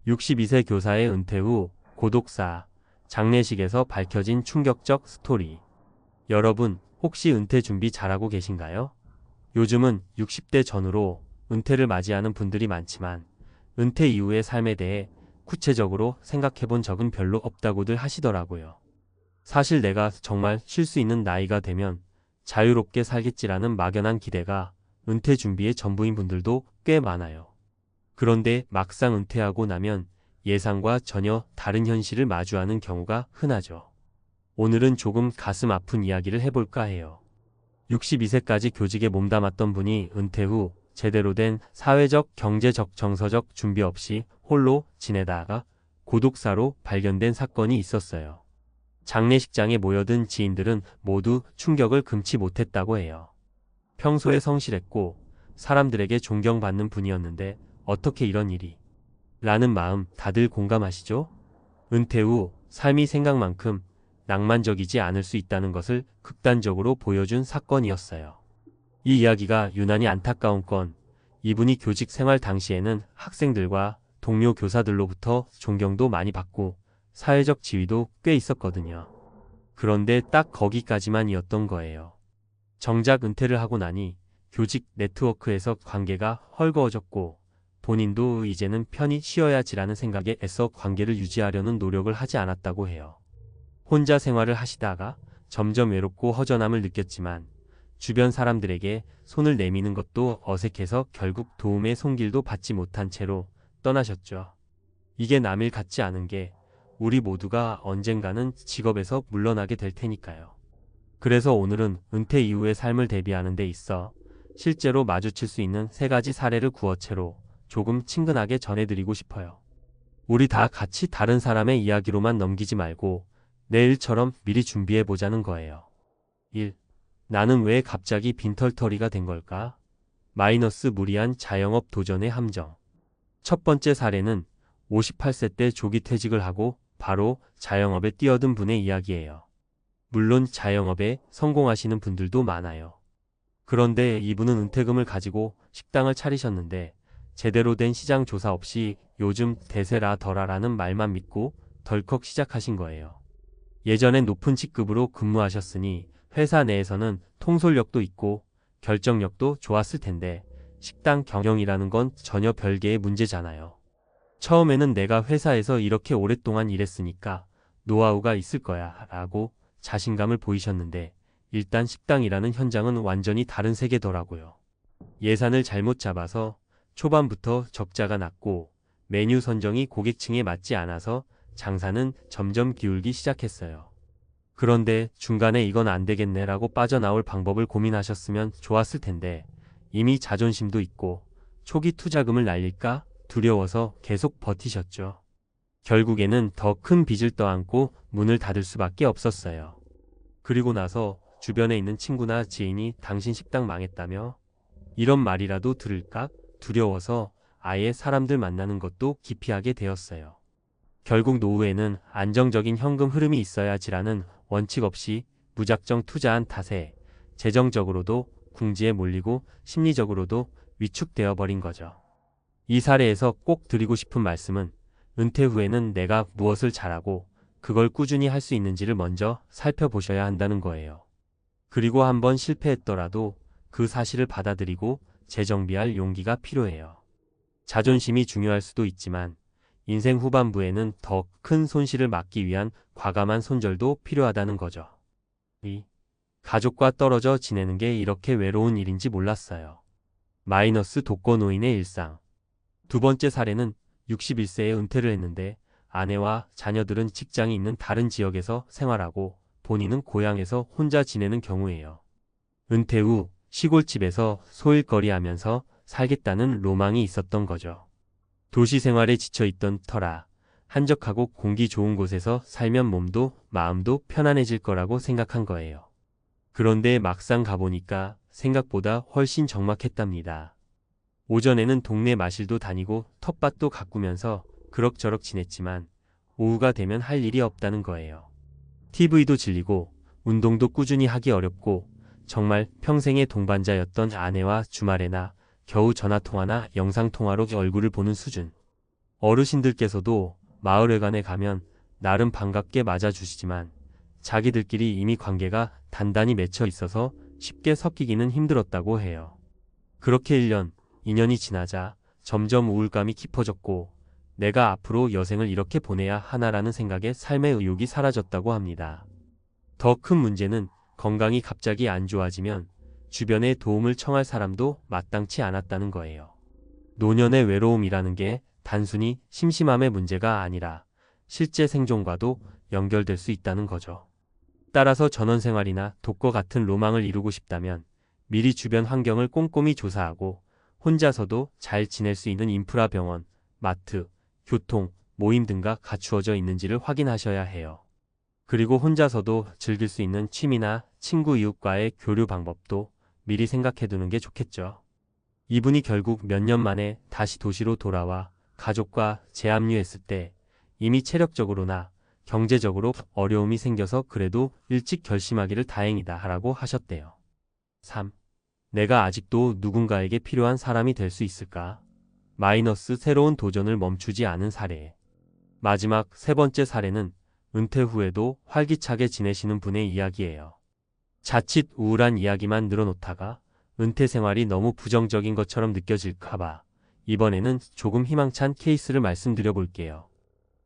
62세 교사의 은퇴 후 고독사, 장례식에서 밝혀진 충격적 스토리. 여러분, 혹시 은퇴 준비 잘하고 계신가요? 요즘은 60대 전후로 은퇴를 맞이하는 분들이 많지만 은퇴 이후의 삶에 대해 구체적으로 생각해 본 적은 별로 없다고들 하시더라고요. 사실 내가 정말 쉴 수 있는 나이가 되면 자유롭게 살겠지라는 막연한 기대가 은퇴 준비의 전부인 분들도 꽤 많아요. 그런데 막상 은퇴하고 나면 예상과 전혀 다른 현실을 마주하는 경우가 흔하죠. 오늘은 조금 가슴 아픈 이야기를 해볼까 해요. 62세까지 교직에 몸담았던 분이 은퇴 후 제대로 된 사회적, 경제적, 정서적 준비 없이 홀로 지내다가 고독사로 발견된 사건이 있었어요. 장례식장에 모여든 지인들은 모두 충격을 금치 못했다고 해요. 평소에 성실했고 사람들에게 존경받는 분이었는데 어떻게 이런 일이? 라는 마음 다들 공감하시죠? 은퇴 후 삶이 생각만큼 낭만적이지 않을 수 있다는 것을 극단적으로 보여준 사건이었어요. 이 이야기가 유난히 안타까운 건 이분이 교직 생활 당시에는 학생들과 동료 교사들로부터 존경도 많이 받고 사회적 지위도 꽤 있었거든요. 그런데 딱 거기까지만이었던 거예요. 정작 은퇴를 하고 나니 교직 네트워크에서 관계가 헐거워졌고 본인도 이제는 편히 쉬어야지라는 생각에 애써 관계를 유지하려는 노력을 하지 않았다고 해요. 혼자 생활을 하시다가 점점 외롭고 허전함을 느꼈지만 주변 사람들에게 손을 내미는 것도 어색해서 결국 도움의 손길도 받지 못한 채로 떠나셨죠. 이게 남일 같지 않은 게 우리 모두가 언젠가는 직업에서 물러나게 될 테니까요. 그래서 오늘은 은퇴 이후의 삶을 대비하는 데 있어 실제로 마주칠 수 있는 3가지 사례를 구어체로 조금 친근하게 전해드리고 싶어요. 우리 다 같이 다른 사람의 이야기로만 넘기지 말고 내일처럼 미리 준비해보자는 거예요. 1. 나는 왜 갑자기 빈털터리가 된 걸까? 마이너스 무리한 자영업 도전의 함정. 첫 번째 사례는 58세 때 조기 퇴직을 하고 바로 자영업에 뛰어든 분의 이야기예요. 물론 자영업에 성공하시는 분들도 많아요. 그런데 이분은 은퇴금을 가지고 식당을 차리셨는데 제대로 된 시장 조사 없이 요즘 대세라더라라는 말만 믿고 덜컥 시작하신 거예요. 예전엔 높은 직급으로 근무하셨으니 회사 내에서는 통솔력도 있고 결정력도 좋았을 텐데 식당 경영이라는 건 전혀 별개의 문제잖아요. 처음에는 내가 회사에서 이렇게 오랫동안 일했으니까 노하우가 있을 거야 라고 자신감을 보이셨는데 일단 식당이라는 현장은 완전히 다른 세계더라고요. 예산을 잘못 잡아서 초반부터 적자가 났고 메뉴 선정이 고객층에 맞지 않아서 장사는 점점 기울기 시작했어요. 그런데 중간에 이건 안 되겠네라고 빠져나올 방법을 고민하셨으면 좋았을 텐데 이미 자존심도 있고 초기 투자금을 날릴까 두려워서 계속 버티셨죠. 결국에는 더 큰 빚을 떠안고 문을 닫을 수밖에 없었어요. 그리고 나서 주변에 있는 친구나 지인이 당신 식당 망했다며? 이런 말이라도 들을까 두려워서 아예 사람들 만나는 것도 기피하게 되었어요. 결국 노후에는 안정적인 현금 흐름이 있어야지라는 원칙 없이 무작정 투자한 탓에 재정적으로도 궁지에 몰리고 심리적으로도 위축되어 버린 거죠. 이 사례에서 꼭 드리고 싶은 말씀은 은퇴 후에는 내가 무엇을 잘하고 그걸 꾸준히 할 수 있는지를 먼저 살펴보셔야 한다는 거예요. 그리고 한번 실패했더라도 그 사실을 받아들이고 재정비할 용기가 필요해요. 자존심이 중요할 수도 있지만 인생 후반부에는 더 큰 손실을 막기 위한 과감한 손절도 필요하다는 거죠. 2. 가족과 떨어져 지내는 게 이렇게 외로운 일인지 몰랐어요. 마이너스 독거노인의 일상. 두 번째 사례는 61세에 은퇴를 했는데 아내와 자녀들은 직장이 있는 다른 지역에서 생활하고 본인은 고향에서 혼자 지내는 경우예요. 은퇴 후 시골집에서 소일거리 하면서 살겠다는 로망이 있었던 거죠. 도시 생활에 지쳐있던 터라 한적하고 공기 좋은 곳에서 살면 몸도 마음도 편안해질 거라고 생각한 거예요. 그런데 막상 가보니까 생각보다 훨씬 적막했답니다. 오전에는 동네 마실도 다니고 텃밭도 가꾸면서 그럭저럭 지냈지만 오후가 되면 할 일이 없다는 거예요. TV도 질리고 운동도 꾸준히 하기 어렵고 정말 평생의 동반자였던 아내와 주말에나 겨우 전화통화나 영상통화로 얼굴을 보는 수준. 어르신들께서도 마을회관에 가면 나름 반갑게 맞아주시지만 자기들끼리 이미 관계가 단단히 맺혀 있어서 쉽게 섞이기는 힘들었다고 해요. 그렇게 1년, 2년이 지나자 점점 우울감이 깊어졌고 내가 앞으로 여생을 이렇게 보내야 하나라는 생각에 삶의 의욕이 사라졌다고 합니다. 더 큰 문제는 건강이 갑자기 안 좋아지면 주변에 도움을 청할 사람도 마땅치 않았다는 거예요. 노년의 외로움이라는 게 단순히 심심함의 문제가 아니라 실제 생존과도 연결될 수 있다는 거죠. 따라서 전원생활이나 독거 같은 로망을 이루고 싶다면 미리 주변 환경을 꼼꼼히 조사하고 혼자서도 잘 지낼 수 있는 인프라 병원, 마트, 교통, 모임 등과 갖추어져 있는지를 확인하셔야 해요. 그리고 혼자서도 즐길 수 있는 취미나 친구 이웃과의 교류 방법도 미리 생각해두는 게 좋겠죠. 이분이 결국 몇 년 만에 다시 도시로 돌아와 가족과 재합류했을 때 이미 체력적으로나 경제적으로 어려움이 생겨서 그래도 일찍 결심하기를 다행이다 하라고 하셨대요. 3. 내가 아직도 누군가에게 필요한 사람이 될 수 있을까? 마이너스 새로운 도전을 멈추지 않은 사례. 마지막 세 번째 사례는 은퇴 후에도 활기차게 지내시는 분의 이야기예요. 자칫 우울한 이야기만 늘어놓다가 은퇴 생활이 너무 부정적인 것처럼 느껴질까봐 이번에는 조금 희망찬 케이스를 말씀드려 볼게요.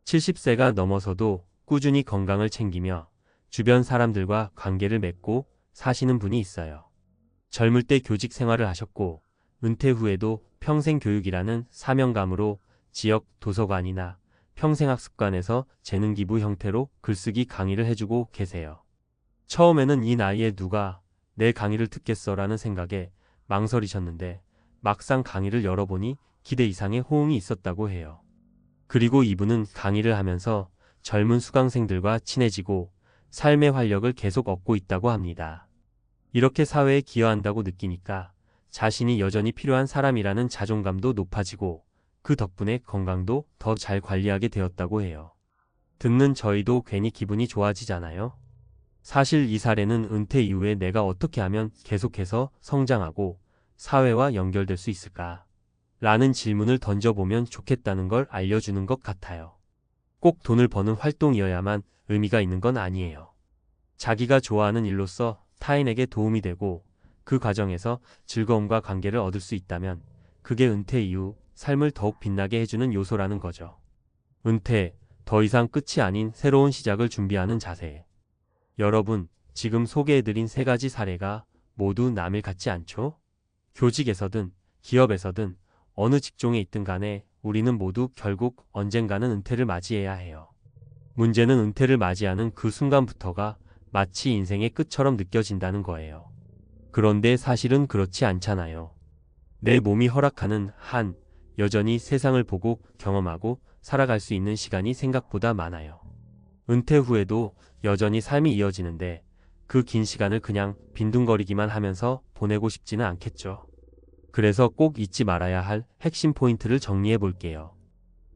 70세가 넘어서도 꾸준히 건강을 챙기며 주변 사람들과 관계를 맺고 사시는 분이 있어요. 젊을 때 교직 생활을 하셨고 은퇴 후에도 평생교육이라는 사명감으로 지역 도서관이나 평생학습관에서 재능기부 형태로 글쓰기 강의를 해주고 계세요. 처음에는 이 나이에 누가 내 강의를 듣겠어라는 생각에 망설이셨는데 막상 강의를 열어보니 기대 이상의 호응이 있었다고 해요. 그리고 이분은 강의를 하면서 젊은 수강생들과 친해지고 삶의 활력을 계속 얻고 있다고 합니다. 이렇게 사회에 기여한다고 느끼니까 자신이 여전히 필요한 사람이라는 자존감도 높아지고 그 덕분에 건강도 더 잘 관리하게 되었다고 해요. 듣는 저희도 괜히 기분이 좋아지잖아요. 사실 이 사례는 은퇴 이후에 내가 어떻게 하면 계속해서 성장하고 사회와 연결될 수 있을까? 라는 질문을 던져보면 좋겠다는 걸 알려주는 것 같아요. 꼭 돈을 버는 활동이어야만 의미가 있는 건 아니에요. 자기가 좋아하는 일로서 타인에게 도움이 되고 그 과정에서 즐거움과 관계를 얻을 수 있다면 그게 은퇴 이후 삶을 더욱 빛나게 해주는 요소라는 거죠. 은퇴, 더 이상 끝이 아닌 새로운 시작을 준비하는 자세. 여러분, 지금 소개해드린 세 가지 사례가 모두 남일 같지 않죠? 교직에서든 기업에서든 어느 직종에 있든 간에 우리는 모두 결국 언젠가는 은퇴를 맞이해야 해요. 문제는 은퇴를 맞이하는 그 순간부터가 마치 인생의 끝처럼 느껴진다는 거예요. 그런데 사실은 그렇지 않잖아요. 내 몸이 허락하는 한, 여전히 세상을 보고 경험하고 살아갈 수 있는 시간이 생각보다 많아요. 은퇴 후에도 여전히 삶이 이어지는데 그 긴 시간을 그냥 빈둥거리기만 하면서 보내고 싶지는 않겠죠. 그래서 꼭 잊지 말아야 할 핵심 포인트를 정리해 볼게요.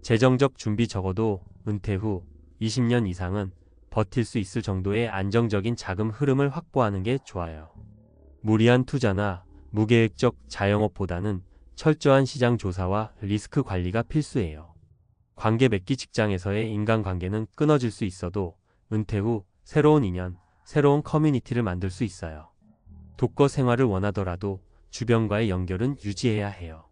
재정적 준비 적어도 은퇴 후 20년 이상은 버틸 수 있을 정도의 안정적인 자금 흐름을 확보하는 게 좋아요. 무리한 투자나 무계획적 자영업보다는 철저한 시장 조사와 리스크 관리가 필수예요. 관계 맺기 직장에서의 인간관계는 끊어질 수 있어도 은퇴 후 새로운 인연, 새로운 커뮤니티를 만들 수 있어요. 독거 생활을 원하더라도 주변과의 연결은 유지해야 해요.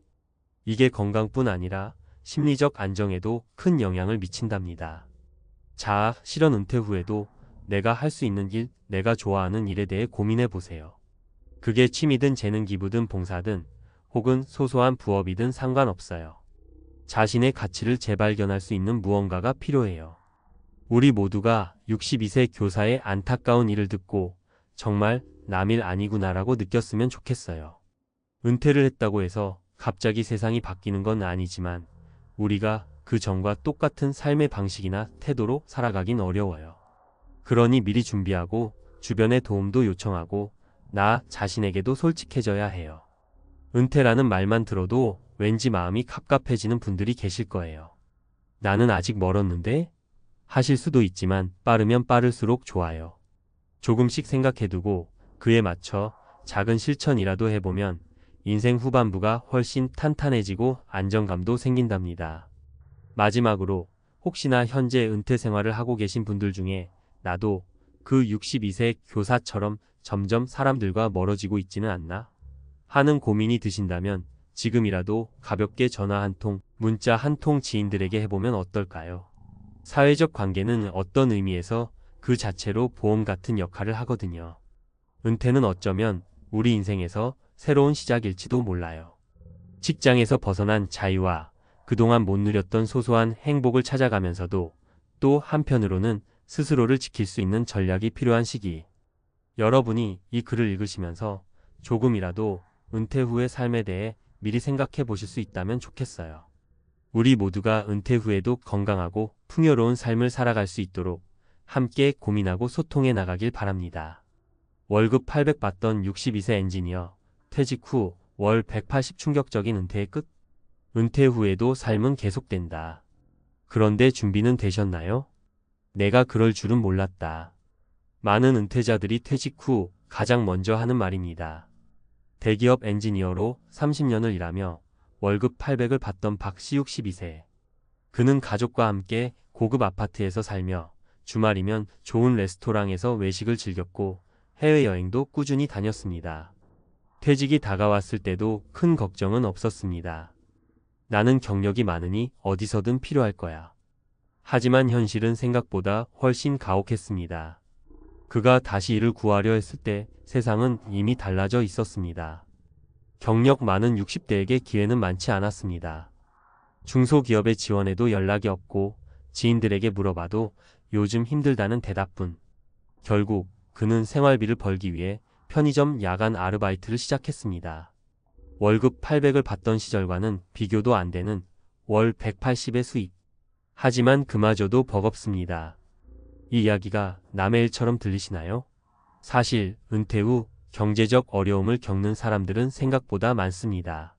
이게 건강뿐 아니라 심리적 안정에도 큰 영향을 미친답니다. 자, 실현 은퇴 후에도 내가 할 수 있는 일, 내가 좋아하는 일에 대해 고민해 보세요. 그게 취미든 재능 기부든 봉사든 혹은 소소한 부업이든 상관없어요. 자신의 가치를 재발견할 수 있는 무언가가 필요해요. 우리 모두가 62세 교사의 안타까운 일을 듣고 정말 남일 아니구나라고 느꼈으면 좋겠어요. 은퇴를 했다고 해서 갑자기 세상이 바뀌는 건 아니지만 우리가 그 전과 똑같은 삶의 방식이나 태도로 살아가긴 어려워요. 그러니 미리 준비하고 주변의 도움도 요청하고 나 자신에게도 솔직해져야 해요. 은퇴라는 말만 들어도 왠지 마음이 갑갑해지는 분들이 계실 거예요. 나는 아직 멀었는데? 하실 수도 있지만 빠르면 빠를수록 좋아요. 조금씩 생각해두고 그에 맞춰 작은 실천이라도 해보면 인생 후반부가 훨씬 탄탄해지고 안정감도 생긴답니다. 마지막으로 혹시나 현재 은퇴 생활을 하고 계신 분들 중에 나도 그 62세 교사처럼 점점 사람들과 멀어지고 있지는 않나? 하는 고민이 드신다면 지금이라도 가볍게 전화 한 통, 문자 한 통 지인들에게 해보면 어떨까요? 사회적 관계는 어떤 의미에서 그 자체로 보험 같은 역할을 하거든요. 은퇴는 어쩌면 우리 인생에서 새로운 시작일지도 몰라요. 직장에서 벗어난 자유와 그동안 못 누렸던 소소한 행복을 찾아가면서도 또 한편으로는 스스로를 지킬 수 있는 전략이 필요한 시기. 여러분이 이 글을 읽으시면서 조금이라도 은퇴 후의 삶에 대해 미리 생각해 보실 수 있다면 좋겠어요. 우리 모두가 은퇴 후에도 건강하고 풍요로운 삶을 살아갈 수 있도록 함께 고민하고 소통해 나가길 바랍니다. 월급 800 받던 62세 엔지니어, 퇴직 후 월 180 충격적인 은퇴의 끝? 은퇴 후에도 삶은 계속된다. 그런데 준비는 되셨나요? 내가 그럴 줄은 몰랐다. 많은 은퇴자들이 퇴직 후 가장 먼저 하는 말입니다. 대기업 엔지니어로 30년을 일하며 월급 800을 받던 박씨 62세. 그는 가족과 함께 고급 아파트에서 살며 주말이면 좋은 레스토랑에서 외식을 즐겼고 해외여행도 꾸준히 다녔습니다. 퇴직이 다가왔을 때도 큰 걱정은 없었습니다. 나는 경력이 많으니 어디서든 필요할 거야. 하지만 현실은 생각보다 훨씬 가혹했습니다. 그가 다시 일을 구하려 했을 때 세상은 이미 달라져 있었습니다. 경력 많은 60대에게 기회는 많지 않았습니다. 중소기업의 지원에도 연락이 없고 지인들에게 물어봐도 요즘 힘들다는 대답뿐. 결국 그는 생활비를 벌기 위해 편의점 야간 아르바이트를 시작했습니다. 월급 800을 받던 시절과는 비교도 안 되는 월 180의 수입. 하지만 그마저도 버겁습니다. 이 이야기가 남의 일처럼 들리시나요? 사실 은퇴 후 경제적 어려움을 겪는 사람들은 생각보다 많습니다.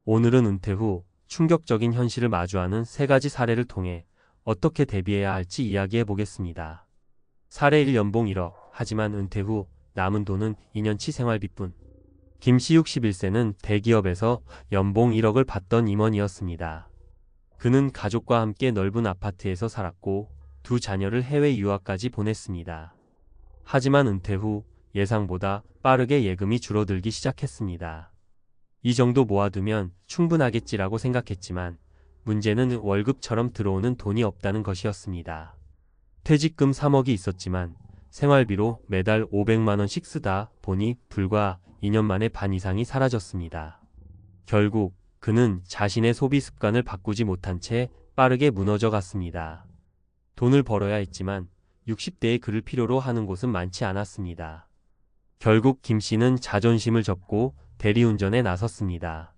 오늘은 은퇴 후 충격적인 현실을 마주하는 3가지 사례를 통해 어떻게 대비해야 할지 이야기해 보겠습니다. 사례 1. 연봉 1억, 하지만 은퇴 후 남은 돈은 2년치 생활비뿐. 김씨 61세는 대기업에서 연봉 1억을 받던 임원이었습니다. 그는 가족과 함께 넓은 아파트에서 살았고 2 자녀를 해외 유학까지 보냈습니다. 하지만 은퇴 후 예상보다 빠르게 예금이 줄어들기 시작했습니다. 이 정도 모아두면 충분하겠지라고 생각했지만 문제는 월급처럼 들어오는 돈이 없다는 것이었습니다. 퇴직금 3억이 있었지만 생활비로 매달 500만 원씩 쓰다 보니 불과 2년 만에 반 이상이 사라졌습니다. 결국 그는 자신의 소비 습관을 바꾸지 못한 채 빠르게 무너져 갔습니다. 돈을 벌어야 했지만 60대의 그를 필요로 하는 곳은 많지 않았습니다. 결국 김 씨는 자존심을 접고 대리운전에 나섰습니다.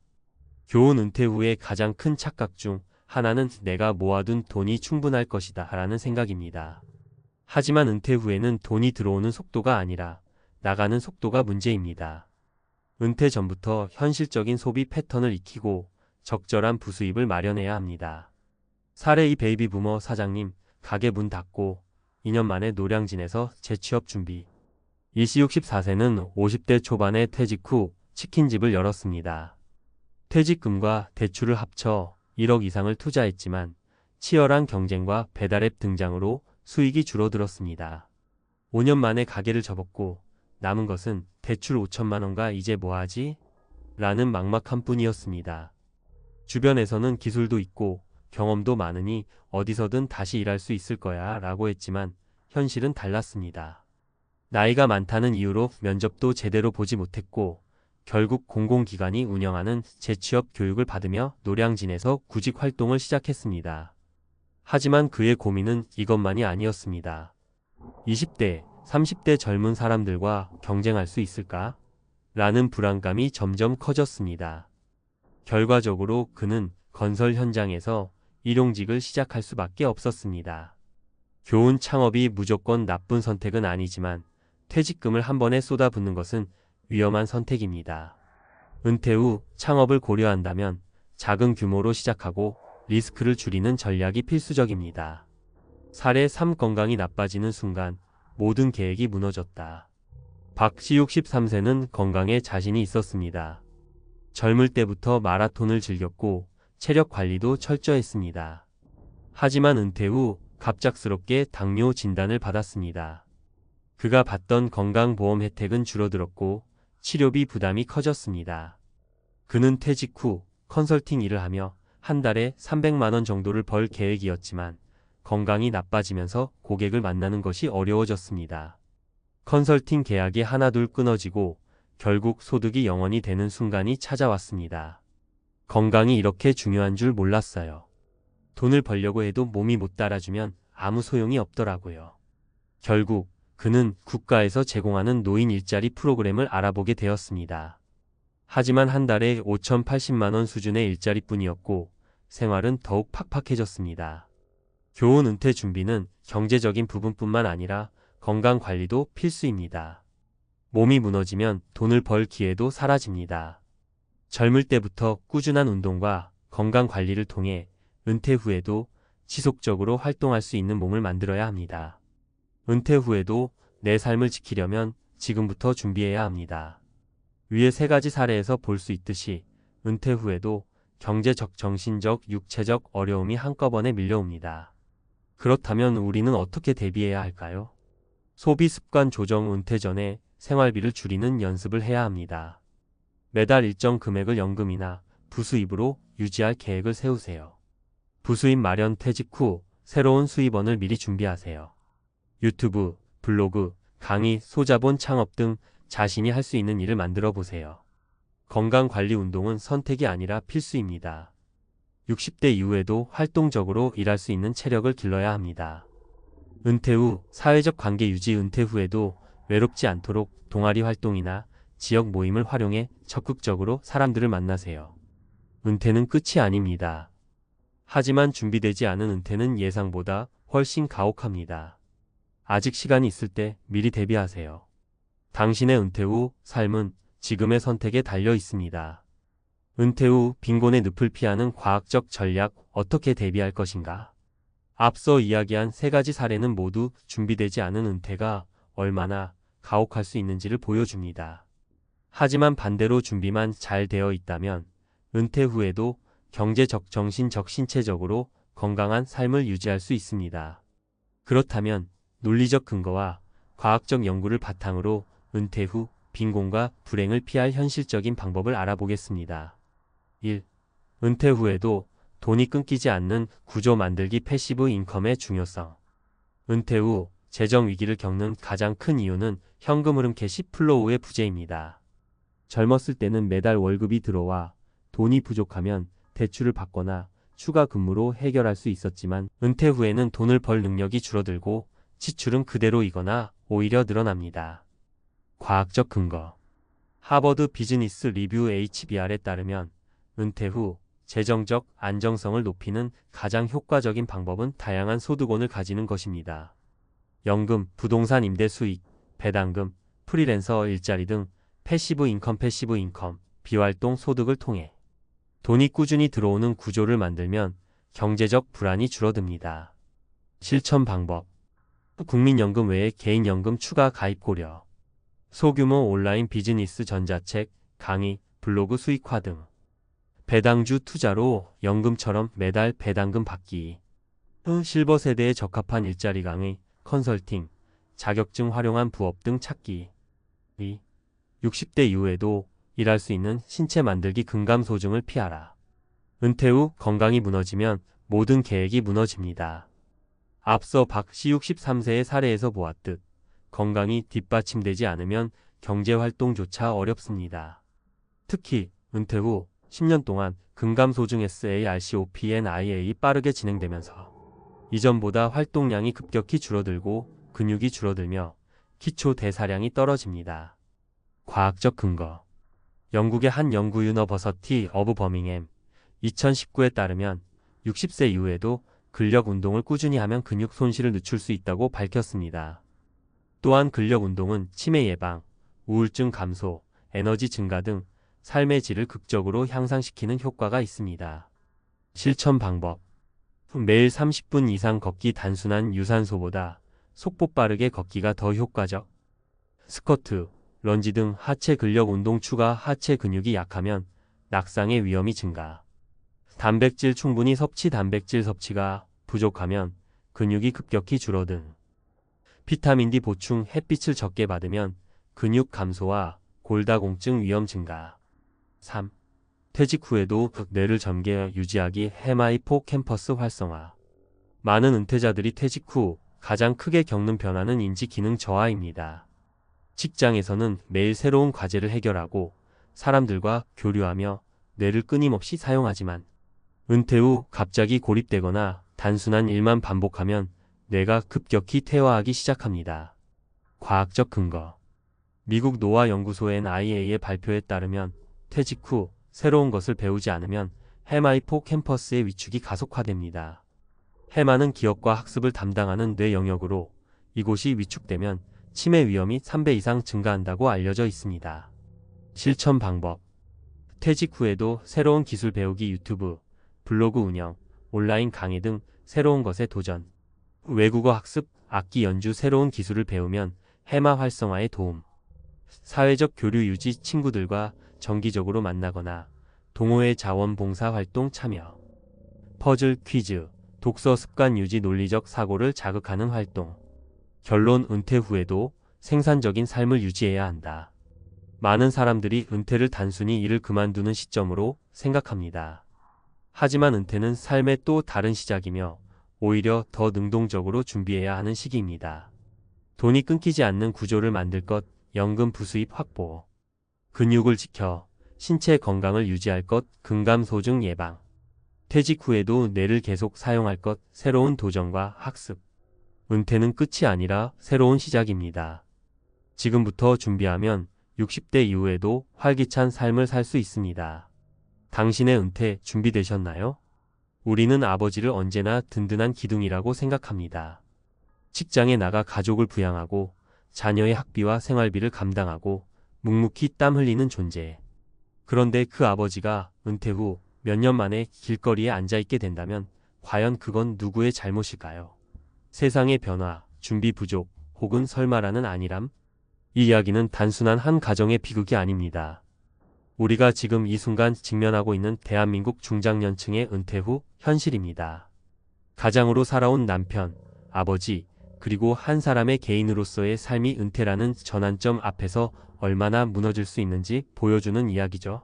교훈 은퇴 후에 가장 큰 착각 중 하나는 내가 모아둔 돈이 충분할 것이다 라는 생각입니다. 하지만 은퇴 후에는 돈이 들어오는 속도가 아니라 나가는 속도가 문제입니다. 은퇴 전부터 현실적인 소비 패턴을 익히고 적절한 부수입을 마련해야 합니다. 사례 2. 베이비 부머 사장님, 가게 문 닫고 2년 만에 노량진에서 재취업 준비. 이씨 64세는 50대 초반에 퇴직 후 치킨집을 열었습니다. 퇴직금과 대출을 합쳐 1억 이상을 투자했지만 치열한 경쟁과 배달앱 등장으로 수익이 줄어들었습니다. 5년 만에 가게를 접었고 남은 것은 대출 5천만 원과 이제 뭐하지? 라는 막막함 뿐이었습니다. 주변에서는 기술도 있고 경험도 많으니 어디서든 다시 일할 수 있을 거야 라고 했지만 현실은 달랐습니다. 나이가 많다는 이유로 면접도 제대로 보지 못했고 결국 공공기관이 운영하는 재취업 교육을 받으며 노량진에서 구직 활동을 시작했습니다. 하지만 그의 고민은 이것만이 아니었습니다. 20대, 30대 젊은 사람들과 경쟁할 수 있을까? 라는 불안감이 점점 커졌습니다. 결과적으로 그는 건설 현장에서 일용직을 시작할 수밖에 없었습니다. 교훈 창업이 무조건 나쁜 선택은 아니지만 퇴직금을 한 번에 쏟아붓는 것은 위험한 선택입니다. 은퇴 후 창업을 고려한다면 작은 규모로 시작하고 리스크를 줄이는 전략이 필수적입니다. 사례 3. 건강이 나빠지는 순간 모든 계획이 무너졌다. 박씨 63세는 건강에 자신이 있었습니다. 젊을 때부터 마라톤을 즐겼고 체력 관리도 철저했습니다. 하지만 은퇴 후 갑작스럽게 당뇨 진단을 받았습니다. 그가 받던 건강보험 혜택은 줄어들었고 치료비 부담이 커졌습니다. 그는 퇴직 후 컨설팅 일을 하며 한 달에 300만 원 정도를 벌 계획이었지만 건강이 나빠지면서 고객을 만나는 것이 어려워졌습니다. 컨설팅 계약이 하나둘 끊어지고 결국 소득이 0원이 되는 순간이 찾아왔습니다. 건강이 이렇게 중요한 줄 몰랐어요. 돈을 벌려고 해도 몸이 못 따라주면 아무 소용이 없더라고요. 결국 그는 국가에서 제공하는 노인 일자리 프로그램을 알아보게 되었습니다. 하지만 한 달에 5,080만 원 수준의 일자리뿐이었고 생활은 더욱 팍팍해졌습니다. 교훈 은퇴 준비는 경제적인 부분뿐만 아니라 건강 관리도 필수입니다. 몸이 무너지면 돈을 벌 기회도 사라집니다. 젊을 때부터 꾸준한 운동과 건강 관리를 통해 은퇴 후에도 지속적으로 활동할 수 있는 몸을 만들어야 합니다. 은퇴 후에도 내 삶을 지키려면 지금부터 준비해야 합니다. 위의 세 가지 사례에서 볼 수 있듯이 은퇴 후에도 경제적, 정신적, 육체적 어려움이 한꺼번에 밀려옵니다. 그렇다면 우리는 어떻게 대비해야 할까요? 소비 습관 조정. 은퇴 전에 생활비를 줄이는 연습을 해야 합니다. 매달 일정 금액을 연금이나 부수입으로 유지할 계획을 세우세요. 부수입 마련. 퇴직 후 새로운 수입원을 미리 준비하세요. 유튜브, 블로그, 강의, 소자본 창업 등 자신이 할 수 있는 일을 만들어 보세요. 건강관리. 운동은 선택이 아니라 필수입니다. 60대 이후에도 활동적으로 일할 수 있는 체력을 길러야 합니다. 은퇴 후 사회적 관계 유지. 은퇴 후에도 외롭지 않도록 동아리 활동이나 지역 모임을 활용해 적극적으로 사람들을 만나세요. 은퇴는 끝이 아닙니다. 하지만 준비되지 않은 은퇴는 예상보다 훨씬 가혹합니다. 아직 시간이 있을 때 미리 대비하세요. 당신의 은퇴 후 삶은 지금의 선택에 달려 있습니다. 은퇴 후 빈곤의 늪을 피하는 과학적 전략. 어떻게 대비할 것인가? 앞서 이야기한 세 가지 사례는 모두 준비되지 않은 은퇴가 얼마나 가혹할 수 있는지를 보여줍니다. 하지만 반대로 준비만 잘 되어 있다면 은퇴 후에도 경제적, 정신적, 신체적으로 건강한 삶을 유지할 수 있습니다. 그렇다면 논리적 근거와 과학적 연구를 바탕으로 은퇴 후 빈곤과 불행을 피할 현실적인 방법을 알아보겠습니다. 1. 은퇴 후에도 돈이 끊기지 않는 구조 만들기. 패시브 인컴의 중요성. 은퇴 후 재정 위기를 겪는 가장 큰 이유는 현금 흐름 캐시 플로우의 부재입니다. 젊었을 때는 매달 월급이 들어와 돈이 부족하면 대출을 받거나 추가 근무로 해결할 수 있었지만 은퇴 후에는 돈을 벌 능력이 줄어들고 지출은 그대로이거나 오히려 늘어납니다. 과학적 근거. 하버드 비즈니스 리뷰 HBR에 따르면 은퇴 후 재정적 안정성을 높이는 가장 효과적인 방법은 다양한 소득원을 가지는 것입니다. 연금, 부동산 임대 수익, 배당금, 프리랜서 일자리 등 패시브 인컴, 비활동 소득을 통해 돈이 꾸준히 들어오는 구조를 만들면 경제적 불안이 줄어듭니다. 실천 방법. 국민연금 외에 개인연금 추가 가입 고려. 소규모 온라인 비즈니스 전자책, 강의, 블로그 수익화 등. 배당주 투자로 연금처럼 매달 배당금 받기. 실버 세대에 적합한 일자리. 강의, 컨설팅, 자격증 활용한 부업 등 찾기. 2. 60대 이후에도 일할 수 있는 신체 만들기. 근감소증을 피하라. 은퇴 후 건강이 무너지면 모든 계획이 무너집니다. 앞서 박씨 63세의 사례에서 보았듯 건강이 뒷받침되지 않으면 경제활동조차 어렵습니다. 특히 은퇴 후 10년 동안 근감소증 SARCOPNIA 빠르게 진행되면서 이전보다 활동량이 급격히 줄어들고 근육이 줄어들며 기초 대사량이 떨어집니다. 과학적 근거. 영국의 한 연구 유니버서티 오브 버밍햄 2019에 따르면 60세 이후에도 근력 운동을 꾸준히 하면 근육 손실을 늦출 수 있다고 밝혔습니다. 또한 근력 운동은 치매 예방, 우울증 감소, 에너지 증가 등 삶의 질을 극적으로 향상시키는 효과가 있습니다. 실천 방법. 매일 30분 이상 걷기. 단순한 유산소보다 속보 빠르게 걷기가 더 효과적. 스쿼트, 런지 등 하체 근력 운동 추가. 하체 근육이 약하면 낙상의 위험이 증가. 단백질 충분히 섭취. 단백질 섭취가 부족하면 근육이 급격히 줄어든. 비타민 D 보충, 햇빛을 적게 받으면 근육 감소와 골다공증 위험 증가. 3. 퇴직 후에도 뇌를 젊게 유지하기, 해마이포캠퍼스 활성화. 많은 은퇴자들이 퇴직 후 가장 크게 겪는 변화는 인지 기능 저하입니다. 직장에서는 매일 새로운 과제를 해결하고 사람들과 교류하며 뇌를 끊임없이 사용하지만 은퇴 후 갑자기 고립되거나 단순한 일만 반복하면 뇌가 급격히 퇴화하기 시작합니다. 과학적 근거. 미국 노화 연구소 NIA의 발표에 따르면 퇴직 후 새로운 것을 배우지 않으면 해마이포캠퍼스의 위축이 가속화됩니다. 해마는 기억과 학습을 담당하는 뇌 영역으로 이곳이 위축되면 치매 위험이 3배 이상 증가한다고 알려져 있습니다. 실천 방법. 퇴직 후에도 새로운 기술 배우기, 유튜브, 블로그 운영, 온라인 강의 등 새로운 것에 도전. 외국어 학습, 악기 연주, 새로운 기술을 배우면 해마 활성화에 도움. 사회적 교류 유지, 친구들과 정기적으로 만나거나 동호회 자원봉사 활동 참여. 퍼즐, 퀴즈, 독서 습관 유지, 논리적 사고를 자극하는 활동. 결론, 은퇴 후에도 생산적인 삶을 유지해야 한다. 많은 사람들이 은퇴를 단순히 일을 그만두는 시점으로 생각합니다. 하지만 은퇴는 삶의 또 다른 시작이며 오히려 더 능동적으로 준비해야 하는 시기입니다. 돈이 끊기지 않는 구조를 만들 것, 연금 부수입 확보. 근육을 지켜 신체 건강을 유지할 것, 근감소증 예방. 퇴직 후에도 뇌를 계속 사용할 것, 새로운 도전과 학습. 은퇴는 끝이 아니라 새로운 시작입니다. 지금부터 준비하면 60대 이후에도 활기찬 삶을 살 수 있습니다. 당신의 은퇴 준비되셨나요? 우리는 아버지를 언제나 든든한 기둥이라고 생각합니다. 직장에 나가 가족을 부양하고 자녀의 학비와 생활비를 감당하고 묵묵히 땀 흘리는 존재. 그런데 그 아버지가 은퇴 후 몇 년 만에 길거리에 앉아있게 된다면 과연 그건 누구의 잘못일까요? 세상의 변화, 준비 부족, 혹은 설마라는 안일함? 이 이야기는 단순한 한 가정의 비극이 아닙니다. 우리가 지금 이 순간 직면하고 있는 대한민국 중장년층의 은퇴 후 현실입니다. 가장으로 살아온 남편, 아버지, 그리고 한 사람의 개인으로서의 삶이 은퇴라는 전환점 앞에서 얼마나 무너질 수 있는지 보여주는 이야기죠.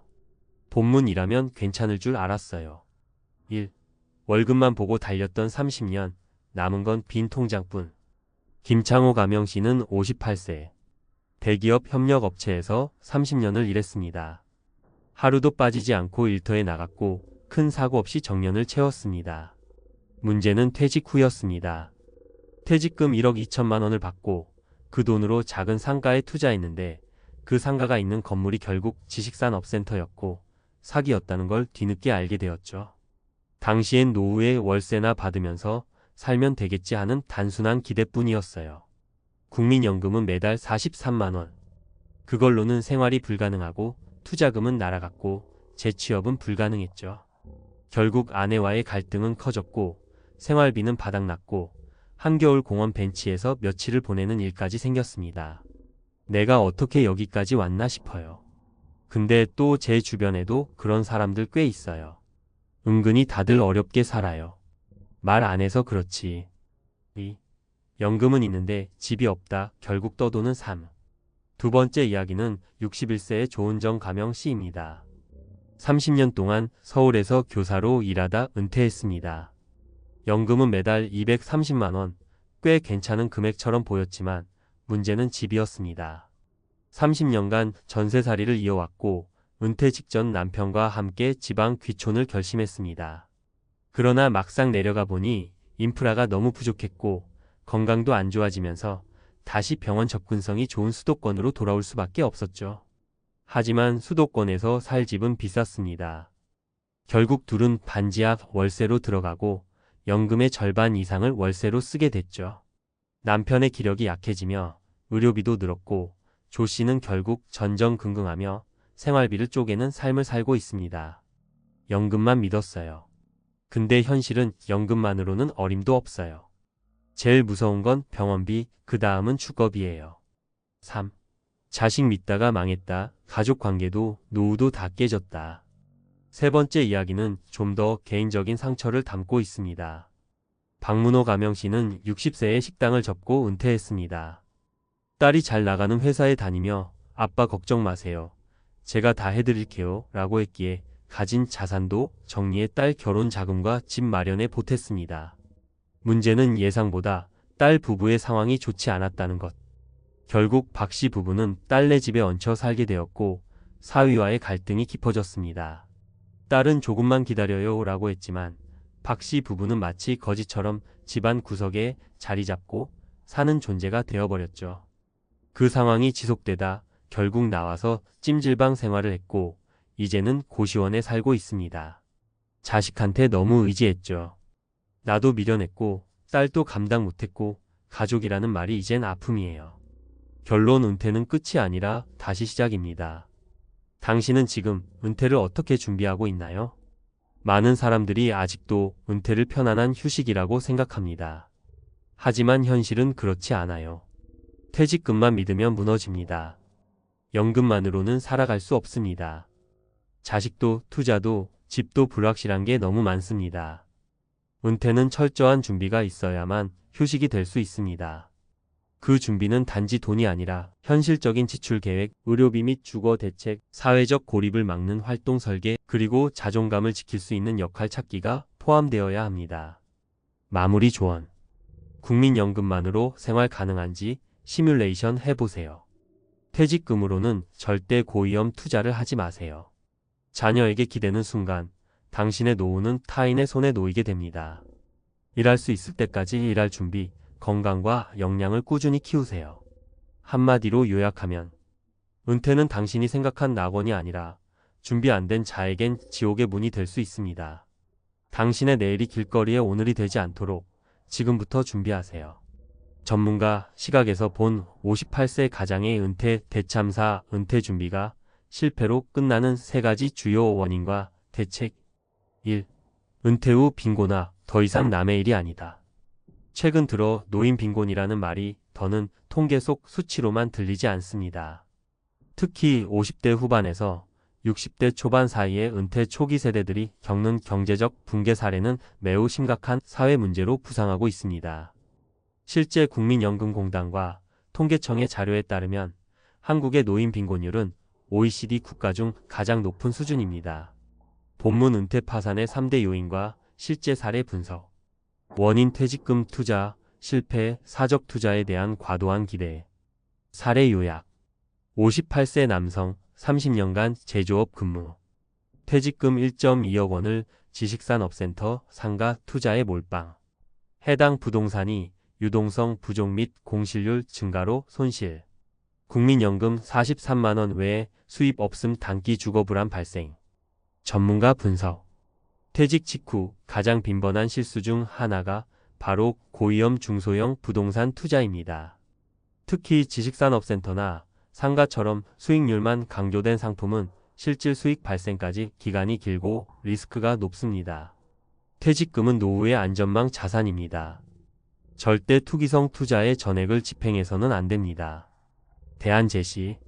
본문이라면 괜찮을 줄 알았어요. 1. 월급만 보고 달렸던 30년, 남은 건 빈 통장뿐. 김창호 가명씨는 58세. 대기업 협력업체에서 30년을 일했습니다. 하루도 빠지지 않고 일터에 나갔고 큰 사고 없이 정년을 채웠습니다. 문제는 퇴직 후였습니다. 퇴직금 1억 2천만 원을 받고 그 돈으로 작은 상가에 투자했는데 그 상가가 있는 건물이 결국 지식산업센터였고 사기였다는 걸 뒤늦게 알게 되었죠. 당시엔 노후에 월세나 받으면서 살면 되겠지 하는 단순한 기대뿐이었어요. 국민연금은 매달 43만 원. 그걸로는 생활이 불가능하고 투자금은 날아갔고 재취업은 불가능했죠. 결국 아내와의 갈등은 커졌고 생활비는 바닥났고 한겨울 공원 벤치에서 며칠을 보내는 일까지 생겼습니다. 내가 어떻게 여기까지 왔나 싶어요. 근데 또 제 주변에도 그런 사람들 꽤 있어요. 은근히 다들 어렵게 살아요. 말 안 해서 그렇지. 연금은 있는데 집이 없다. 결국 떠도는 삶. 두 번째 이야기는 61세의 조은정 가명 씨입니다. 30년 동안 서울에서 교사로 일하다 은퇴했습니다. 연금은 매달 230만 원, 꽤 괜찮은 금액처럼 보였지만 문제는 집이었습니다. 30년간 전세살이를 이어왔고 은퇴 직전 남편과 함께 지방 귀촌을 결심했습니다. 그러나 막상 내려가 보니 인프라가 너무 부족했고 건강도 안 좋아지면서 다시 병원 접근성이 좋은 수도권으로 돌아올 수밖에 없었죠. 하지만 수도권에서 살 집은 비쌌습니다. 결국 둘은 반지하 월세로 들어가고 연금의 절반 이상을 월세로 쓰게 됐죠. 남편의 기력이 약해지며 의료비도 늘었고 조 씨는 결국 전전긍긍하며 생활비를 쪼개는 삶을 살고 있습니다. 연금만 믿었어요. 근데 현실은 연금만으로는 어림도 없어요. 제일 무서운 건 병원비, 그 다음은 주거비예요. 3. 자식 믿다가 망했다. 가족 관계도 노후도 다 깨졌다. 세 번째 이야기는 좀 더 개인적인 상처를 담고 있습니다. 박문호 가명씨는 60세에 식당을 접고 은퇴했습니다. 딸이 잘 나가는 회사에 다니며 아빠 걱정 마세요. 제가 다 해드릴게요 라고 했기에 가진 자산도 정리해 딸 결혼 자금과 집 마련에 보탰습니다. 문제는 예상보다 딸 부부의 상황이 좋지 않았다는 것. 결국 박 씨 부부는 딸네 집에 얹혀 살게 되었고 사위와의 갈등이 깊어졌습니다. 딸은 조금만 기다려요 라고 했지만 박 씨 부부는 마치 거지처럼 집안 구석에 자리 잡고 사는 존재가 되어버렸죠. 그 상황이 지속되다 결국 나와서 찜질방 생활을 했고 이제는 고시원에 살고 있습니다. 자식한테 너무 의지했죠. 나도 미련했고 딸도 감당 못했고 가족이라는 말이 이젠 아픔이에요. 결론 은퇴는 끝이 아니라 다시 시작입니다. 당신은 지금 은퇴를 어떻게 준비하고 있나요? 많은 사람들이 아직도 은퇴를 편안한 휴식이라고 생각합니다. 하지만 현실은 그렇지 않아요. 퇴직금만 믿으면 무너집니다. 연금만으로는 살아갈 수 없습니다. 자식도 투자도 집도 불확실한 게 너무 많습니다. 은퇴는 철저한 준비가 있어야만 휴식이 될 수 있습니다. 그 준비는 단지 돈이 아니라 현실적인 지출 계획, 의료비 및 주거 대책, 사회적 고립을 막는 활동 설계, 그리고 자존감을 지킬 수 있는 역할 찾기가 포함되어야 합니다. 마무리 조언. 국민연금만으로 생활 가능한지 시뮬레이션 해보세요. 퇴직금으로는 절대 고위험 투자를 하지 마세요. 자녀에게 기대는 순간 당신의 노후는 타인의 손에 놓이게 됩니다. 일할 수 있을 때까지 일할 준비, 건강과 역량을 꾸준히 키우세요. 한마디로 요약하면 은퇴는 당신이 생각한 낙원이 아니라 준비 안 된 자에겐 지옥의 문이 될 수 있습니다. 당신의 내일이 길거리의 오늘이 되지 않도록 지금부터 준비하세요. 전문가 시각에서 본 58세 가장의 은퇴 대참사 은퇴 준비가 실패로 끝나는 3가지 주요 원인과 대책. 1. 은퇴 후 빈곤화 더 이상 남의 일이 아니다. 최근 들어 노인 빈곤이라는 말이 더는 통계 속 수치로만 들리지 않습니다. 특히 50대 후반에서 60대 초반 사이의 은퇴 초기 세대들이 겪는 경제적 붕괴 사례는 매우 심각한 사회 문제로 부상하고 있습니다. 실제 국민연금공단과 통계청의 자료에 따르면 한국의 노인 빈곤율은 OECD 국가 중 가장 높은 수준입니다. 본문 은퇴 파산의 3대 요인과 실제 사례 분석. 원인 퇴직금 투자, 실패, 사적 투자에 대한 과도한 기대. 사례 요약. 58세 남성, 30년간 제조업 근무. 퇴직금 1.2억 원을 지식산업센터 상가 투자에 몰빵. 해당 부동산이 유동성 부족 및 공실률 증가로 손실. 국민연금 43만 원 외에 수입 없음 단기 주거 불안 발생. 전문가 분석. 퇴직 직후 가장 빈번한 실수 중 하나가 바로 고위험 중소형 부동산 투자입니다. 특히 지식산업센터나 상가처럼 수익률만 강조된 상품은 실질 수익 발생까지 기간이 길고 리스크가 높습니다. 퇴직금은 노후의 안전망 자산입니다. 절대 투기성 투자의 전액을 집행해서는 안 됩니다. 대안 제시.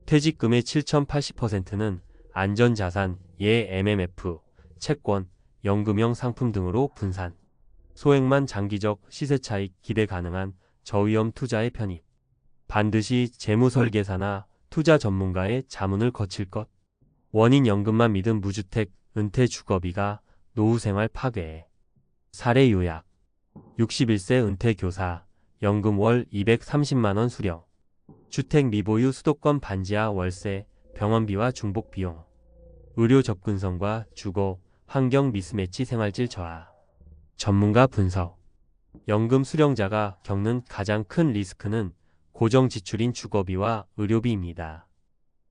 퇴직금의 7,080%는 안전자산, 예 MMF, 채권, 연금형 상품 등으로 분산. 소액만 장기적 시세 차익 기대 가능한 저위험 투자에 편입. 반드시 재무설계사나 투자 전문가의 자문을 거칠 것. 원인 연금만 믿은 무주택, 은퇴 주거비가 노후 생활 파괴. 사례 요약. 61세 은퇴 교사, 연금 월 230만 원 수령. 주택 미보유 수도권 반지하 월세, 병원비와 중복 비용. 의료 접근성과 주거, 환경 미스매치 생활질 저하. 전문가 분석. 연금 수령자가 겪는 가장 큰 리스크는 고정 지출인 주거비와 의료비입니다.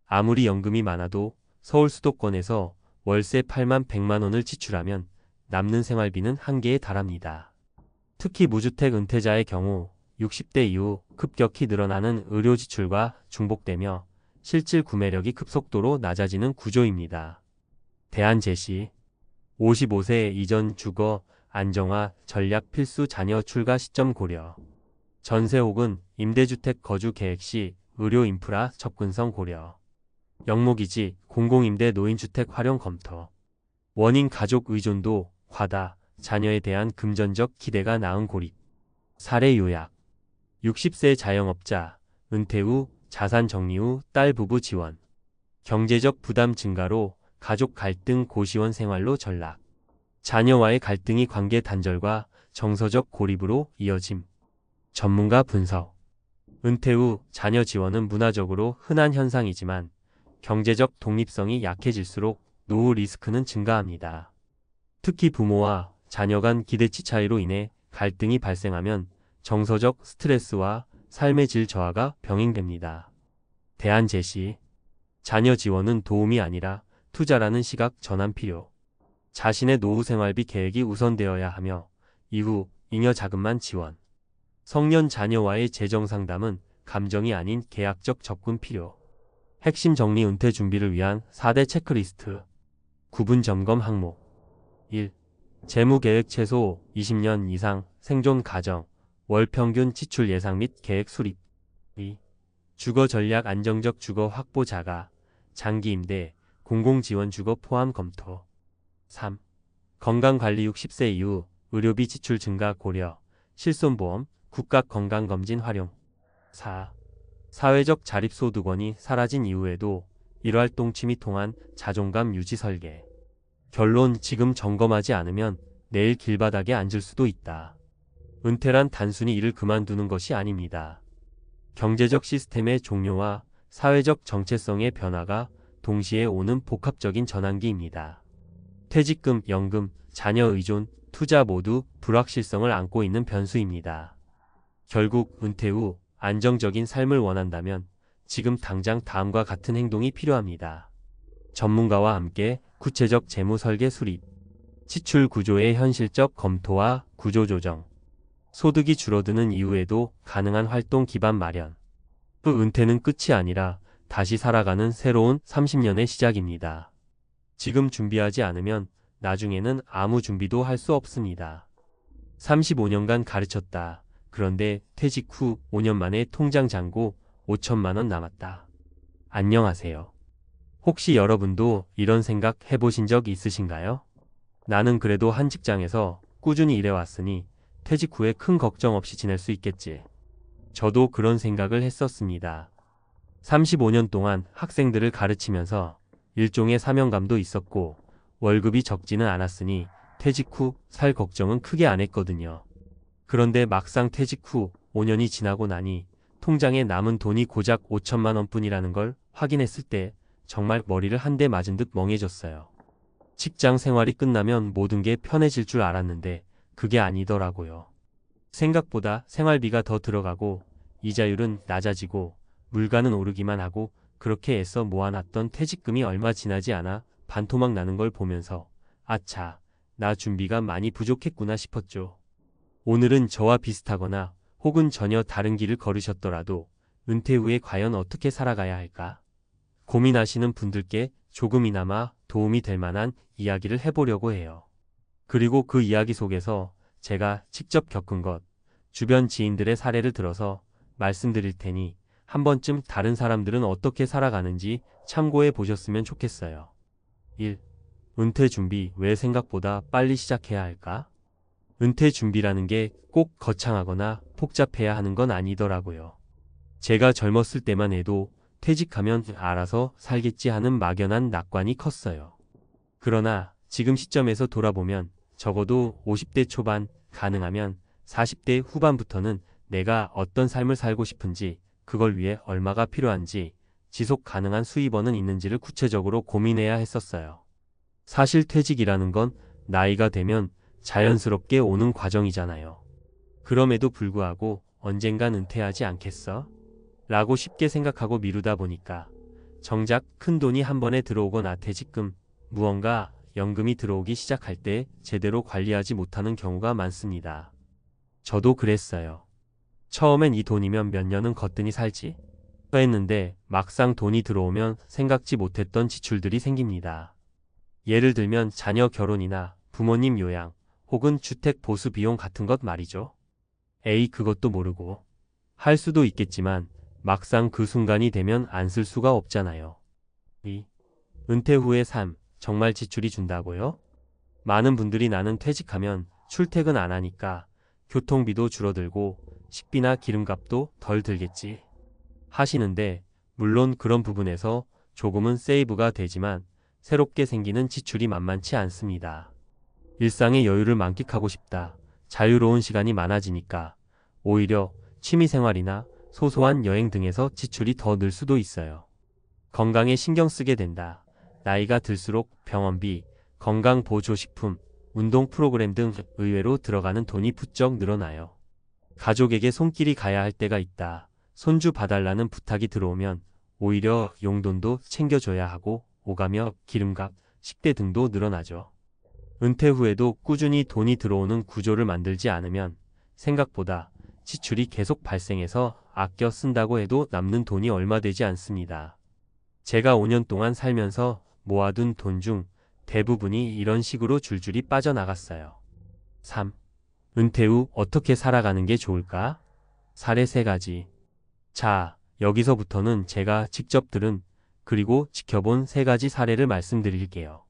아무리 연금이 많아도 서울 수도권에서 월세 8만 100만 원을 지출하면 남는 생활비는 한계에 달합니다. 특히 무주택 은퇴자의 경우 60대 이후 급격히 늘어나는 의료 지출과 중복되며 실질 구매력이 급속도로 낮아지는 구조입니다. 대안 제시. 55세 이전 주거 안정화 전략 필수 자녀 출가 시점 고려. 전세 혹은 임대주택 거주 계획 시 의료 인프라 접근성 고려. 영목이지 공공임대 노인주택 활용 검토. 원인 가족 의존도 과다, 자녀에 대한 금전적 기대가 낳은 고립. 사례 요약. 60세 자영업자, 은퇴 후 자산 정리 후 딸 부부 지원. 경제적 부담 증가로 가족 갈등 고시원 생활로 전락. 자녀와의 갈등이 관계 단절과 정서적 고립으로 이어짐. 전문가 분석. 은퇴 후 자녀 지원은 문화적으로 흔한 현상이지만 경제적 독립성이 약해질수록 노후 리스크는 증가합니다. 특히 부모와 자녀 간 기대치 차이로 인해 갈등이 발생하면 정서적 스트레스와 삶의 질 저하가 병행됩니다. 대안 제시. 자녀 지원은 도움이 아니라 투자라는 시각 전환 필요. 자신의 노후 생활비 계획이 우선되어야 하며 이후 잉여 자금만 지원. 성년 자녀와의 재정 상담은 감정이 아닌 계약적 접근 필요. 핵심 정리 은퇴 준비를 위한 4대 체크리스트. 구분 점검 항목. 1. 재무계획 최소 20년 이상 생존 가정, 월 평균 지출 예상 및 계획 수립. 2. 주거 전략 안정적 주거 확보 자가, 장기 임대, 공공지원 주거 포함 검토. 3. 건강관리 60세 이후 의료비 지출 증가 고려, 실손보험, 국가건강검진 활용. 4. 사회적 자립소득원이 사라진 이후에도 일활동 취미 통한 자존감 유지 설계. 결론. 지금 점검하지 않으면 내일 길바닥에 앉을 수도 있다. 은퇴란 단순히 일을 그만두는 것이 아닙니다. 경제적 시스템의 종료와 사회적 정체성의 변화가 동시에 오는 복합적인 전환기입니다. 퇴직금, 연금, 자녀 의존, 투자 모두 불확실성을 안고 있는 변수입니다. 결국 은퇴 후 안정적인 삶을 원한다면 지금 당장 다음과 같은 행동이 필요합니다. 전문가와 함께 구체적 재무 설계 수립, 지출 구조의 현실적 검토와 구조 조정, 소득이 줄어드는 이후에도 가능한 활동 기반 마련. 그 은퇴는 끝이 아니라 다시 살아가는 새로운 30년의 시작입니다. 지금 준비하지 않으면 나중에는 아무 준비도 할 수 없습니다. 35년간 가르쳤다. 그런데 퇴직 후 5년 만에 통장 잔고 5천만 원 남았다. 안녕하세요. 혹시 여러분도 이런 생각 해보신 적 있으신가요? 나는 그래도 한 직장에서 꾸준히 일해왔으니 퇴직 후에 큰 걱정 없이 지낼 수 있겠지. 저도 그런 생각을 했었습니다. 35년 동안 학생들을 가르치면서 일종의 사명감도 있었고 월급이 적지는 않았으니 퇴직 후 살 걱정은 크게 안 했거든요. 그런데 막상 퇴직 후 5년이 지나고 나니 통장에 남은 돈이 고작 5천만 원뿐이라는 걸 확인했을 때 정말 머리를 한 대 맞은 듯 멍해졌어요. 직장 생활이 끝나면 모든 게 편해질 줄 알았는데 그게 아니더라고요. 생각보다 생활비가 더 들어가고 이자율은 낮아지고 물가는 오르기만 하고 그렇게 애써 모아놨던 퇴직금이 얼마 지나지 않아 반토막 나는 걸 보면서 아차, 나 준비가 많이 부족했구나 싶었죠. 오늘은 저와 비슷하거나 혹은 전혀 다른 길을 걸으셨더라도 은퇴 후에 과연 어떻게 살아가야 할까? 고민하시는 분들께 조금이나마 도움이 될 만한 이야기를 해보려고 해요. 그리고 그 이야기 속에서 제가 직접 겪은 것, 주변 지인들의 사례를 들어서 말씀드릴 테니 한 번쯤 다른 사람들은 어떻게 살아가는지 참고해 보셨으면 좋겠어요. 1. 은퇴 준비 왜 생각보다 빨리 시작해야 할까? 은퇴 준비라는 게 꼭 거창하거나 복잡해야 하는 건 아니더라고요. 제가 젊었을 때만 해도 퇴직하면 알아서 살겠지 하는 막연한 낙관이 컸어요. 그러나 지금 시점에서 돌아보면 적어도 50대 초반, 가능하면 40대 후반부터는 내가 어떤 삶을 살고 싶은지, 그걸 위해 얼마가 필요한지, 지속 가능한 수입원은 있는지를 구체적으로 고민해야 했었어요. 사실 퇴직이라는 건 나이가 되면 자연스럽게 오는 과정이잖아요. 그럼에도 불구하고 언젠간 은퇴하지 않겠어? 라고 쉽게 생각하고 미루다 보니까 정작 큰 돈이 한 번에 들어오거나 퇴직금, 무언가 연금이 들어오기 시작할 때 제대로 관리하지 못하는 경우가 많습니다. 저도 그랬어요. 처음엔 이 돈이면 몇 년은 거뜬히 살지 했는데 막상 돈이 들어오면 생각지 못했던 지출들이 생깁니다. 예를 들면 자녀 결혼이나 부모님 요양 혹은 주택 보수 비용 같은 것 말이죠. 에이, 그것도 모르고 할 수도 있겠지만 막상 그 순간이 되면 안 쓸 수가 없잖아요. 2. 은퇴 후의 삶, 정말 지출이 준다고요? 많은 분들이 나는 퇴직하면 출퇴근 안 하니까 교통비도 줄어들고 식비나 기름값도 덜 들겠지 하시는데, 물론 그런 부분에서 조금은 세이브가 되지만 새롭게 생기는 지출이 만만치 않습니다. 일상의 여유를 만끽하고 싶다, 자유로운 시간이 많아지니까 오히려 취미생활이나 소소한 여행 등에서 지출이 더 늘 수도 있어요. 건강에 신경 쓰게 된다. 나이가 들수록 병원비, 건강보조식품, 운동 프로그램 등 의외로 들어가는 돈이 부쩍 늘어나요. 가족에게 손길이 가야 할 때가 있다. 손주 봐달라는 부탁이 들어오면 오히려 용돈도 챙겨줘야 하고 오가며 기름값, 식대 등도 늘어나죠. 은퇴 후에도 꾸준히 돈이 들어오는 구조를 만들지 않으면 생각보다 지출이 계속 발생해서 아껴 쓴다고 해도 남는 돈이 얼마 되지 않습니다. 제가 5년 동안 살면서 모아둔 돈 중 대부분이 이런 식으로 줄줄이 빠져나갔어요. 3. 은퇴 후 어떻게 살아가는 게 좋을까? 사례 3가지. 자, 여기서부터는 제가 직접 들은 그리고 지켜본 3가지 사례를 말씀드릴게요.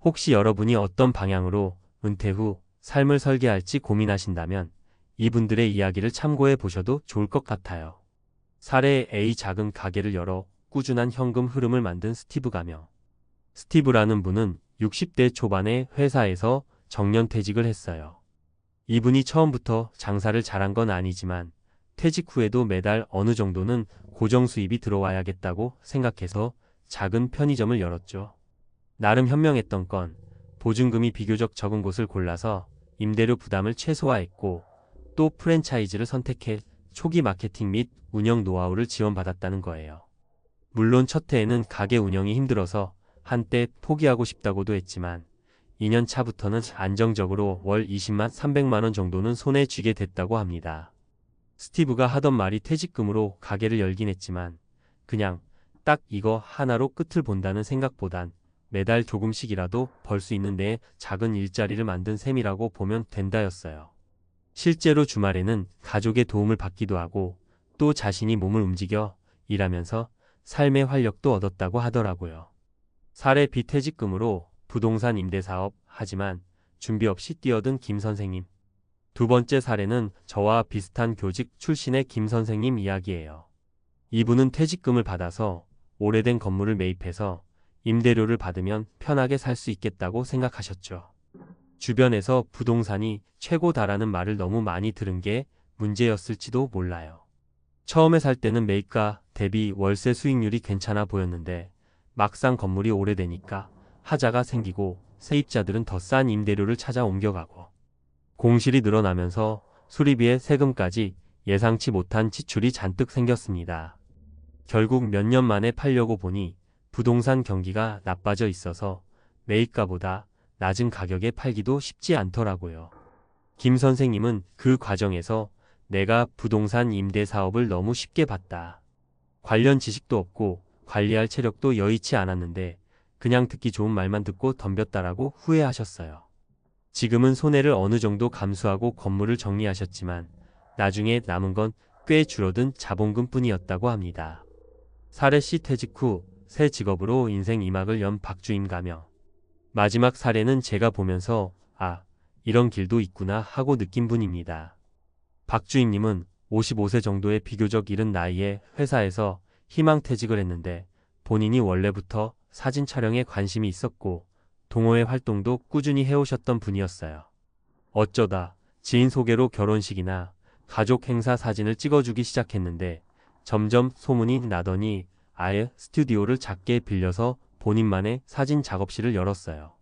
혹시 여러분이 어떤 방향으로 은퇴 후 삶을 설계할지 고민하신다면 이분들의 이야기를 참고해 보셔도 좋을 것 같아요. 사례 A. 작은 가게를 열어 꾸준한 현금 흐름을 만든 스티브 가명. 스티브라는 분은 60대 초반에 회사에서 정년퇴직을 했어요. 이분이 처음부터 장사를 잘한 건 아니지만 퇴직 후에도 매달 어느 정도는 고정 수입이 들어와야겠다고 생각해서 작은 편의점을 열었죠. 나름 현명했던 건 보증금이 비교적 적은 곳을 골라서 임대료 부담을 최소화했고, 또 프랜차이즈를 선택해 초기 마케팅 및 운영 노하우를 지원받았다는 거예요. 물론 첫 해에는 가게 운영이 힘들어서 한때 포기하고 싶다고도 했지만 2년 차부터는 안정적으로 월 20만 300만 원 정도는 손에 쥐게 됐다고 합니다. 스티브가 하던 말이 퇴직금으로 가게를 열긴 했지만 그냥 딱 이거 하나로 끝을 본다는 생각보단 매달 조금씩이라도 벌 수 있는 데 작은 일자리를 만든 셈이라고 보면 된다였어요. 실제로 주말에는 가족의 도움을 받기도 하고 또 자신이 몸을 움직여 일하면서 삶의 활력도 얻었다고 하더라고요. 사례 B. 퇴직금으로 부동산 임대사업. 하지만 준비 없이 뛰어든 김 선생님. 두 번째 사례는 저와 비슷한 교직 출신의 김 선생님 이야기예요. 이분은 퇴직금을 받아서 오래된 건물을 매입해서 임대료를 받으면 편하게 살 수 있겠다고 생각하셨죠. 주변에서 부동산이 최고다라는 말을 너무 많이 들은 게 문제였을지도 몰라요. 처음에 살 때는 매입가 대비 월세 수익률이 괜찮아 보였는데 막상 건물이 오래되니까 하자가 생기고 세입자들은 더 싼 임대료를 찾아 옮겨가고 공실이 늘어나면서 수리비에 세금까지 예상치 못한 지출이 잔뜩 생겼습니다. 결국 몇 년 만에 팔려고 보니 부동산 경기가 나빠져 있어서 매입가보다 낮은 가격에 팔기도 쉽지 않더라고요. 김 선생님은 그 과정에서 내가 부동산 임대 사업을 너무 쉽게 봤다. 관련 지식도 없고 관리할 체력도 여의치 않았는데 그냥 듣기 좋은 말만 듣고 덤볐다라고 후회하셨어요. 지금은 손해를 어느 정도 감수하고 건물을 정리하셨지만 나중에 남은 건 꽤 줄어든 자본금뿐이었다고 합니다. 사례 C. 퇴직 후 새 직업으로 인생 2막을 연 박주임 가명. 마지막 사례는 제가 보면서 아, 이런 길도 있구나 하고 느낀 분입니다. 박주임님은 55세 정도의 비교적 이른 나이에 회사에서 희망퇴직을 했는데 본인이 원래부터 사진 촬영에 관심이 있었고 동호회 활동도 꾸준히 해오셨던 분이었어요. 어쩌다 지인 소개로 결혼식이나 가족 행사 사진을 찍어주기 시작했는데 점점 소문이 나더니 아예 스튜디오를 작게 빌려서 본인만의 사진 작업실을 열었어요.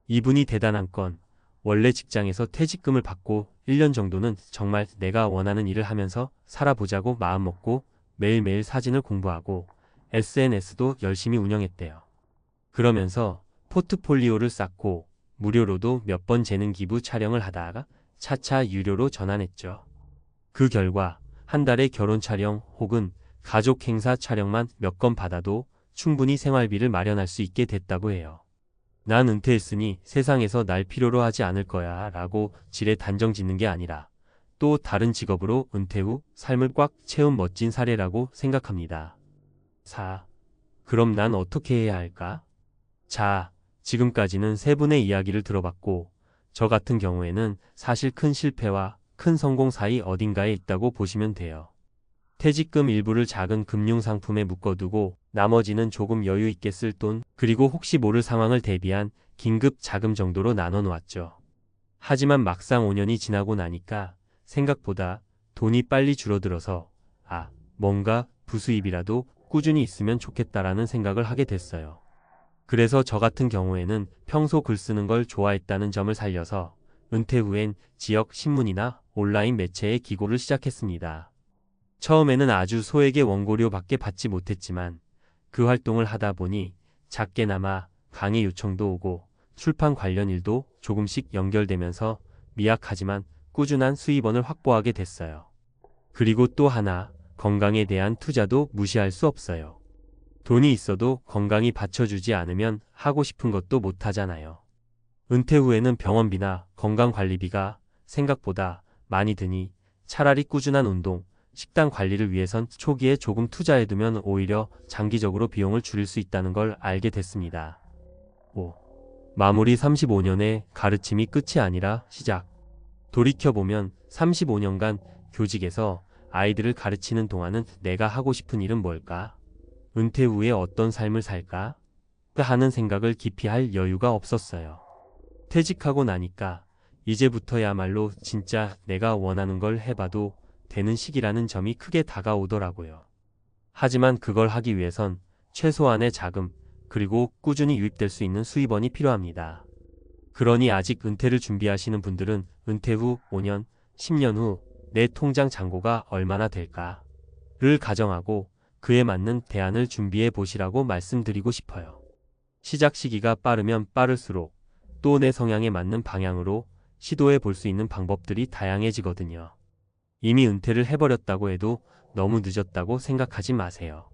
이분이 대단한 건 원래 직장에서 퇴직금을 받고 1년 정도는 정말 내가 원하는 일을 하면서 살아보자고 마음먹고 매일매일 사진을 공부하고 SNS도 열심히 운영했대요. 그러면서 포트폴리오를 쌓고 무료로도 몇 번 재능 기부 촬영을 하다가 차차 유료로 전환했죠. 그 결과 한 달에 결혼 촬영 혹은 가족 행사 촬영만 몇 건 받아도 충분히 생활비를 마련할 수 있게 됐다고 해요. 난 은퇴했으니 세상에서 날 필요로 하지 않을 거야 라고 지레 단정 짓는 게 아니라 또 다른 직업으로 은퇴 후 삶을 꽉 채운 멋진 사례라고 생각합니다. 4. 그럼 난 어떻게 해야 할까? 자, 지금까지는 세 분의 이야기를 들어봤고, 저 같은 경우에는 사실 큰 실패와 큰 성공 사이 어딘가에 있다고 보시면 돼요. 퇴직금 일부를 작은 금융상품에 묶어두고 나머지는 조금 여유 있게 쓸 돈, 그리고 혹시 모를 상황을 대비한 긴급 자금 정도로 나눠 놓았죠. 하지만 막상 5년이 지나고 나니까 생각보다 돈이 빨리 줄어들어서 뭔가 부수입이라도 꾸준히 있으면 좋겠다라는 생각을 하게 됐어요. 그래서 저 같은 경우에는 평소 글 쓰는 걸 좋아했다는 점을 살려서 은퇴 후엔 지역 신문이나 온라인 매체에 기고를 시작했습니다. 처음에는 아주 소액의 원고료밖에 받지 못했지만 그 활동을 하다 보니 작게나마 강의 요청도 오고 출판 관련 일도 조금씩 연결되면서 미약하지만 꾸준한 수입원을 확보하게 됐어요. 그리고 또 하나, 건강에 대한 투자도 무시할 수 없어요. 돈이 있어도 건강이 받쳐주지 않으면 하고 싶은 것도 못 하잖아요. 은퇴 후에는 병원비나 건강관리비가 생각보다 많이 드니 차라리 꾸준한 운동, 식단 관리를 위해선 초기에 조금 투자해두면 오히려 장기적으로 비용을 줄일 수 있다는 걸 알게 됐습니다. 마무리 35년의 가르침이 끝이 아니라 시작. 돌이켜보면 35년간 교직에서 아이들을 가르치는 동안은 내가 하고 싶은 일은 뭘까? 은퇴 후에 어떤 삶을 살까? 하는 생각을 깊이 할 여유가 없었어요. 퇴직하고 나니까 이제부터야말로 진짜 내가 원하는 걸 해봐도 되는 시기라는 점이 크게 다가오더라고요. 하지만 그걸 하기 위해선 최소한의 자금, 그리고 꾸준히 유입될 수 있는 수입원이 필요합니다. 그러니 아직 은퇴를 준비하시는 분들은 은퇴 후 5년, 10년 후 내 통장 잔고가 얼마나 될까를 가정하고 그에 맞는 대안을 준비해 보시라고 말씀드리고 싶어요. 시작 시기가 빠르면 빠를수록 또 내 성향에 맞는 방향으로 시도해 볼 수 있는 방법들이 다양해지거든요. 이미 은퇴를 해버렸다고 해도 너무 늦었다고 생각하지 마세요.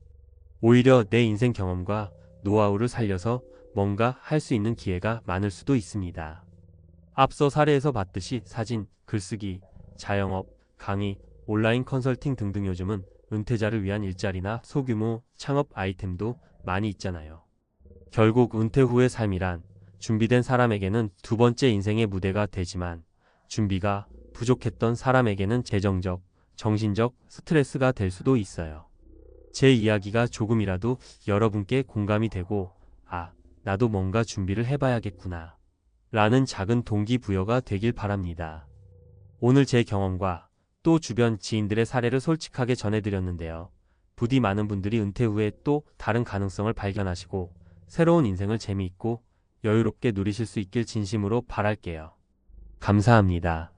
오히려 내 인생 경험과 노하우를 살려서 뭔가 할 수 있는 기회가 많을 수도 있습니다. 앞서 사례에서 봤듯이 사진, 글쓰기, 자영업, 강의, 온라인 컨설팅 등등 요즘은 은퇴자를 위한 일자리나 소규모 창업 아이템도 많이 있잖아요. 결국 은퇴 후의 삶이란 준비된 사람에게는 두 번째 인생의 무대가 되지만 준비가 부족했던 사람에게는 재정적, 정신적 스트레스가 될 수도 있어요. 제 이야기가 조금이라도 여러분께 공감이 되고 나도 뭔가 준비를 해봐야겠구나 라는 작은 동기부여가 되길 바랍니다. 오늘 제 경험과 또 주변 지인들의 사례를 솔직하게 전해드렸는데요. 부디 많은 분들이 은퇴 후에 또 다른 가능성을 발견하시고 새로운 인생을 재미있고 여유롭게 누리실 수 있길 진심으로 바랄게요. 감사합니다.